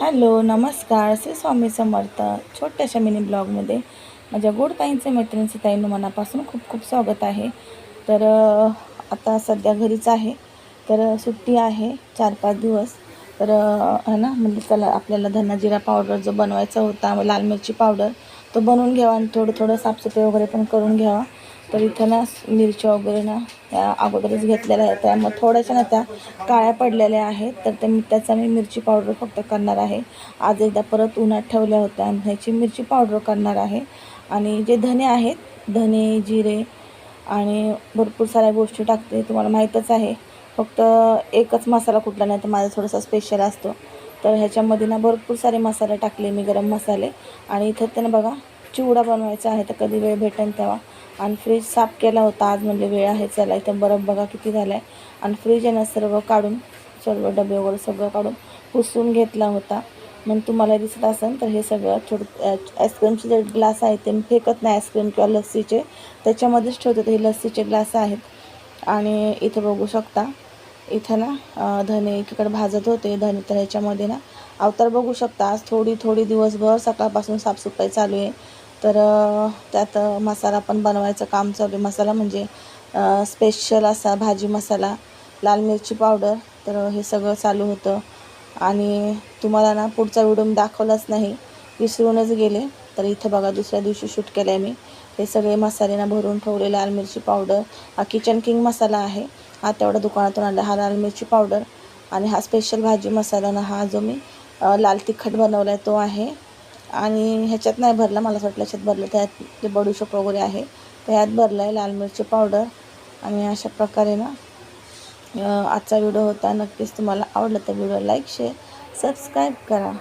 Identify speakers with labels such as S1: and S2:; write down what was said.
S1: Hello नमस्कार श्री स्वामी समर्थ. छोट्याशा mini ब्लॉगमध्ये माझ्या गोड ताईंचे मैत्रिणींचे ताईंनो मनापासून खूप खूप स्वागत आहे. तर आता सध्या घरीच आहे. तर सुट्टी आहे 4-5 दिवस. तर है ना, म्हणजे चला आपल्याला धना जिरा पावडर जो बनवायचा होता, लाल मिरची पावडर तो बनवून घ्यावा आणि थोडं थोडं साफसफाई वगैरे पण करून घ्यावा. तर इथं ना मिरच्या वगैरे ना त्या अगोदरच घेतलेल्या आहेत, त्यामुळे थोड्याशा ना त्या काळ्या पडलेल्या आहेत. तर त्याचा मी मिरची पावडर फक्त करणार आहे. आज एकदा परत उन्हात ठेवल्या होत्या आणि ह्याची मिरची पावडर करणार आहे. आणि जे धने आहेत, धने जिरे आणि भरपूर साऱ्या गोष्टी टाकते, तुम्हाला माहीतच आहे. फक्त एकच मसाला कुठला नाही तर माझा थोडासा स्पेशल असतो. तर ह्याच्यामध्ये ना भरपूर सारे मसाले टाकले मी, गरम मसाले. आणि इथं त्यानं बघा चिवडा बनवायचा आहे, तर कधी वेळ भेटेल तेव्हा. आणि फ्रीज साफ केला होता आज, म्हणजे वेळ आहे चला. इथं बरफ बघा किती झाला आहे. आणि फ्रीज आहे ना सर्व काढून, सर्व डबे वगैरे सगळं काढून पुसून घेतला होता. मग तुम्हाला दिसत असेल तर हे सगळं थोडं आईस्क्रीमचे जे ग्लास आहेत ते मी फेकत नाही, आईस्क्रीम किंवा लस्सीचे त्याच्यामध्येच ठेवते. हे लस्सीचे ग्लास आहेत. आणि इथं बघू शकता, इथं ना धने एकीकडे भाजत होते धने, तर ह्याच्यामध्ये ना अवतार बघू शकता. आज थोडी थोडी दिवसभर सकाळपासून साफसफाई चालू आहे. तर त्यात मसाला पण बनवायचं काम चालू आहे. मसाला म्हणजे स्पेशल असा भाजी मसाला, लाल मिरची पावडर. तर हे सगळं चालू होतं. आणि तुम्हाला ना पुढचा व्हिडिओ मी दाखवलाच नाही, विसरूनच गेले. तर इथं बघा दुसऱ्या दिवशी शूट केलं आहे मी. हे सगळे मसाले ना भरून ठेवले. लाल मिरची पावडर हा किचन किंग मसाला आहे, हा तेवढा दुकानातून आणला. हा लाल मिरची पावडर आणि हा स्पेशल भाजी मसाला ना, हा जो मी लाल तिखट बनवला आहे तो आहे. आणि ह्याच्यात नाही भरला, मला असं वाटलं ह्याच्यात भरलं, त्यात जे बडीशोप वगैरे आहे तर ह्यात भरलं आहे लाल मिरची पावडर. आणि अशा प्रकारे ना आजचा व्हिडिओ होता. नक्कीच तुम्हाला आवडला तर व्हिडिओ लाईक शेअर सबस्क्राईब करा.